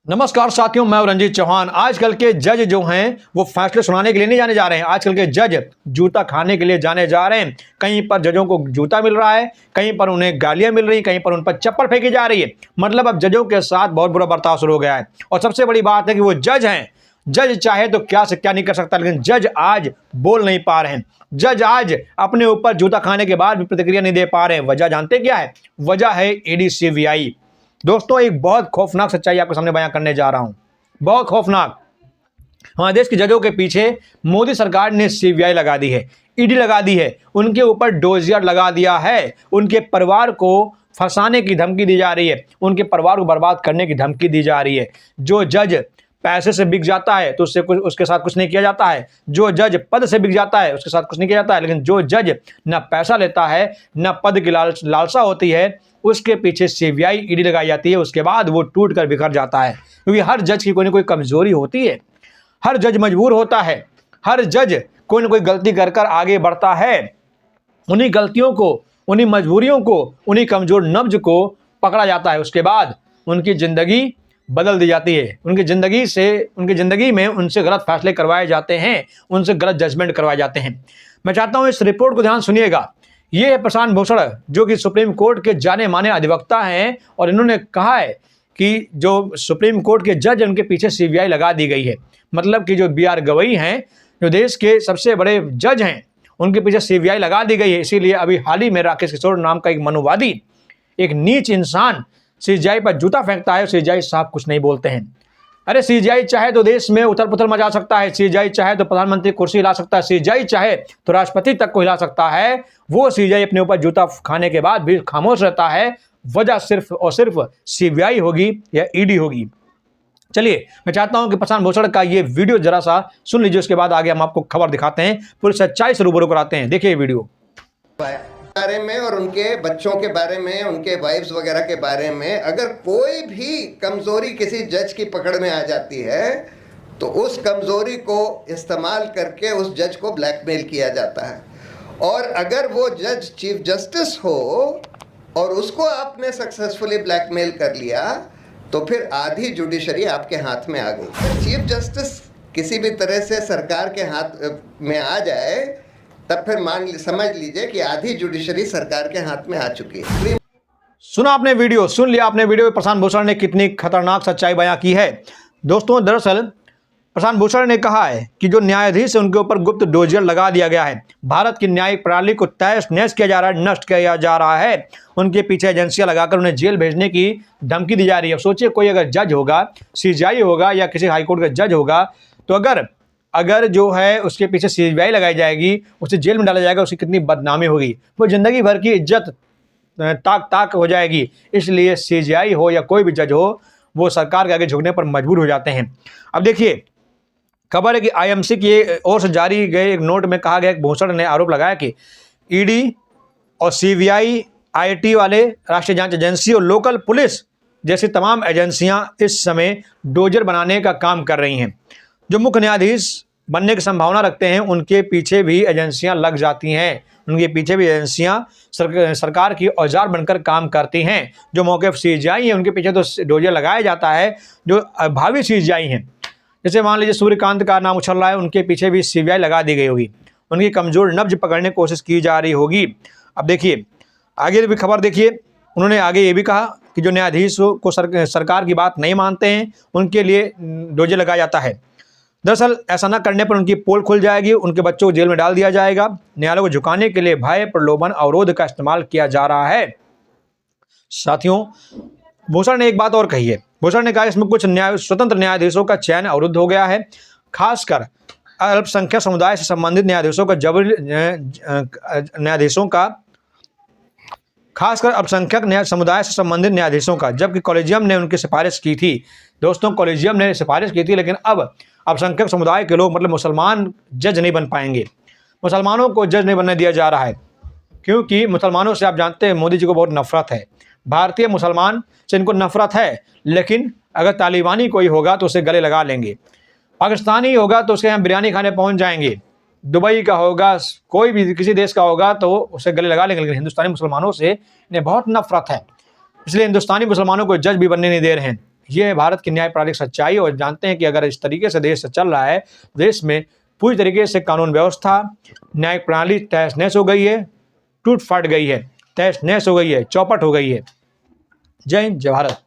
नमस्कार साथियों, मैं रंजीत चौहान। आजकल के जज जो हैं वो फैसले सुनाने के लिए नहीं जाने जा रहे हैं। आजकल के जज जूता खाने के लिए जाने जा रहे हैं। कहीं पर जजों को जूता मिल रहा है, कहीं पर उन्हें गालियां मिल रही, कहीं पर उन पर चप्पल फेंकी जा रही है। मतलब अब जजों के साथ बहुत बुरा बर्ताव शुरू हो गया है। और सबसे बड़ी बात है कि वो जज हैं। जज चाहे तो क्या से क्या नहीं कर सकता, लेकिन जज आज बोल नहीं पा रहे हैं। जज आज अपने ऊपर जूता खाने के बाद भी प्रतिक्रिया नहीं दे पा रहे हैं। वजह जानते क्या है? वजह है ईडी सीबीआई। दोस्तों, एक बहुत खौफनाक सच्चाई आपके सामने बयां करने जा रहा हूं, बहुत खौफनाक। हमारे देश के जजों के पीछे मोदी सरकार ने सीबीआई लगा दी है, ईडी लगा दी है, उनके ऊपर डोजियर लगा दिया है, उनके परिवार को फंसाने की धमकी दी जा रही है, उनके परिवार को बर्बाद करने की धमकी दी जा रही है। जो जज पैसे से बिक जाता है तो उसके साथ कुछ नहीं किया जाता है। जो जज पद से बिक जाता है उसके साथ कुछ नहीं किया जाता है। लेकिन जो जज न पैसा लेता है न पद की लालसा होती है, उसके पीछे सीबीआई ईडी लगाई जाती है। उसके बाद वो टूट कर बिखर जाता है, क्योंकि हर जज की कोई ना कोई कमजोरी होती है। हर जज मजबूर होता है, हर जज कोई ना कोई गलती कर कर आगे बढ़ता है। उन्हीं गलतियों को, उन्हीं मजबूरियों को, उन्हीं कमजोर नब्ज को पकड़ा जाता है। उसके बाद उनकी जिंदगी बदल दी जाती है। उनकी जिंदगी में उनसे गलत फैसले करवाए जाते हैं, उनसे गलत जजमेंट करवाए जाते हैं। मैं चाहता हूं इस रिपोर्ट को ध्यान सुनिएगा। ये है प्रशांत भूषण, जो कि सुप्रीम कोर्ट के जाने माने अधिवक्ता हैं, और इन्होंने कहा है कि जो सुप्रीम कोर्ट के जज उनके पीछे सीबीआई लगा दी गई है। मतलब कि जो बीआर गवई हैं, जो देश के सबसे बड़े जज हैं, उनके पीछे सीबीआई लगा दी गई है। इसीलिए अभी हाल ही में राकेश किशोर नाम का एक मनुवादी, एक नीच इंसान सीबीआई पर जूता फेंकता है। सीबीआई साहब कुछ नहीं बोलते हैं। अरे सीबीआई चाहे तो देश में उथल पुथल मचा सकता है, सीबीआई चाहे तो प्रधानमंत्री कुर्सी हिला सकता है, सीबीआई चाहे तो राष्ट्रपति तक को हिला सकता है। वो सीबीआई अपने ऊपर जूता खाने के बाद भी खामोश रहता है। वजह सिर्फ और सिर्फ सीबीआई होगी या ईडी होगी। चलिए, मैं चाहता हूं कि प्रशांत भूषण का ये वीडियो जरा सा सुन लीजिए, उसके बाद आगे हम आपको खबर दिखाते हैं, पूरी सच्चाई से रूबरू कराते हैं। देखिए वीडियो बारे में और उनके बच्चों के बारे में, उनके वाइफ्स वगैरह के बारे में अगर कोई भी कमजोरी किसी जज की पकड़ में आ जाती है तो उस कमजोरी को इस्तेमाल करके उस जज को ब्लैकमेल किया जाता है। और अगर वो जज चीफ जस्टिस हो और उसको आपने सक्सेसफुली ब्लैकमेल कर लिया तो फिर आधी जुडिशरी आपके हाथ में आ गई। चीफ जस्टिस किसी भी तरह से सरकार के हाथ में आ जाए तब फिर समझ लीजिए कि आधी जुडिशरी सरकार के हाथ में आ चुकी है। सुना आपने वीडियो, सुन लिया आपने वीडियो में प्रशांत भूषण ने कितनी खतरनाक सच्चाई बयां की है। दोस्तों, दरअसल प्रशांत भूषण ने कहा है कि जो न्यायाधीश है उनके ऊपर गुप्त डोजियर लगा दिया गया है। भारत की न्यायिक प्रणाली को तहस नहस किया जा रहा है, नष्ट किया जा रहा है। उनके पीछे एजेंसियां लगाकर उन्हें जेल भेजने की धमकी दी जा रही है। सोचिए, कोई अगर जज होगा, सीबीआई होगा या किसी हाईकोर्ट का जज होगा, तो अगर जो है उसके पीछे सीबीआई लगाई जाएगी, उसे जेल में डाला जाएगा, उसकी कितनी बदनामी होगी। वो जिंदगी भर की इज्जत ताक हो जाएगी। इसलिए सीबीआई हो या कोई भी जज हो, वो सरकार के आगे झुकने पर मजबूर हो जाते हैं। अब देखिए, खबर है कि आईएमसी की ओर से जारी गए एक नोट में कहा गया कि भूषण ने आरोप लगाया कि ईडी और सीबीआई, आईटी वाले, राष्ट्रीय जांच एजेंसी और लोकल पुलिस जैसी तमाम एजेंसियां इस समय डोजर बनाने का काम कर रही हैं। जो मुख्य न्यायाधीश बनने की संभावना रखते हैं उनके पीछे भी एजेंसियां लग जाती हैं। उनके पीछे भी एजेंसियां सरकार की औजार बनकर काम करती हैं। जो मौके पर सीबीआई है उनके पीछे तो डोजर लगाया जाता है। जो भावी सीबीआई हैं, जैसे मान लीजिए सूर्यकांत का नाम उछल रहा है, उनके पीछे भी सीबीआई लगा दी गई होगी। उनकी कमजोर नब्ज पकड़ने की कोशिश की जा रही होगी। अब देखिए आगे भी खबर देखिए, उन्होंने आगे ये भी कहा कि जो न्यायाधीश को सरकार की बात नहीं मानते हैं उनके लिए डोजर लगाया जाता है। दरअसल ऐसा न करने पर उनकी पोल खुल जाएगी, उनके बच्चों को जेल में डाल दिया जाएगा। न्यायालय को झुकाने के लिए भय, प्रलोभन, अवरोध का इस्तेमाल किया जा रहा है। साथियों, भूषण ने एक बात और कही है। भूषण ने कहा इसमें कुछ स्वतंत्र न्यायाधीशों का चयन अवरुद्ध हो गया है। खासकर अल्पसंख्यक समुदाय से संबंधित न्यायाधीशों का जबकि कॉलेजियम ने उनकी सिफारिश की थी। दोस्तों, कॉलेजियम ने सिफारिश की थी, लेकिन अब अल्पसंख्यक समुदाय के लोग, मतलब मुसलमान, जज नहीं बन पाएंगे। मुसलमानों को जज नहीं बनने दिया जा रहा है, क्योंकि मुसलमानों से आप जानते हैं मोदी जी को बहुत नफरत है। भारतीय मुसलमान से इनको नफरत है, लेकिन अगर तालिबानी कोई होगा तो उसे गले लगा लेंगे। पाकिस्तानी होगा तो उसके यहाँ बिरयानी खाने पहुंच जाएंगे। दुबई का होगा, कोई भी किसी देश का होगा तो उसे गले लगा लेंगे। लेकिन हिंदुस्तानी मुसलमानों से इन्हें बहुत नफरत है, इसलिए हिंदुस्तानी मुसलमानों को जज भी बनने नहीं दे रहे हैं। ये है भारत की न्याय प्रणाली की सच्चाई। और जानते हैं कि अगर इस तरीके से देश चल रहा है तो देश में पूरी तरीके से कानून व्यवस्था, न्यायिक प्रणाली तहस नहस हो गई है, टूट फट गई है, तहस नहस हो गई है, चौपट हो गई है। जय हिंद, जय भारत।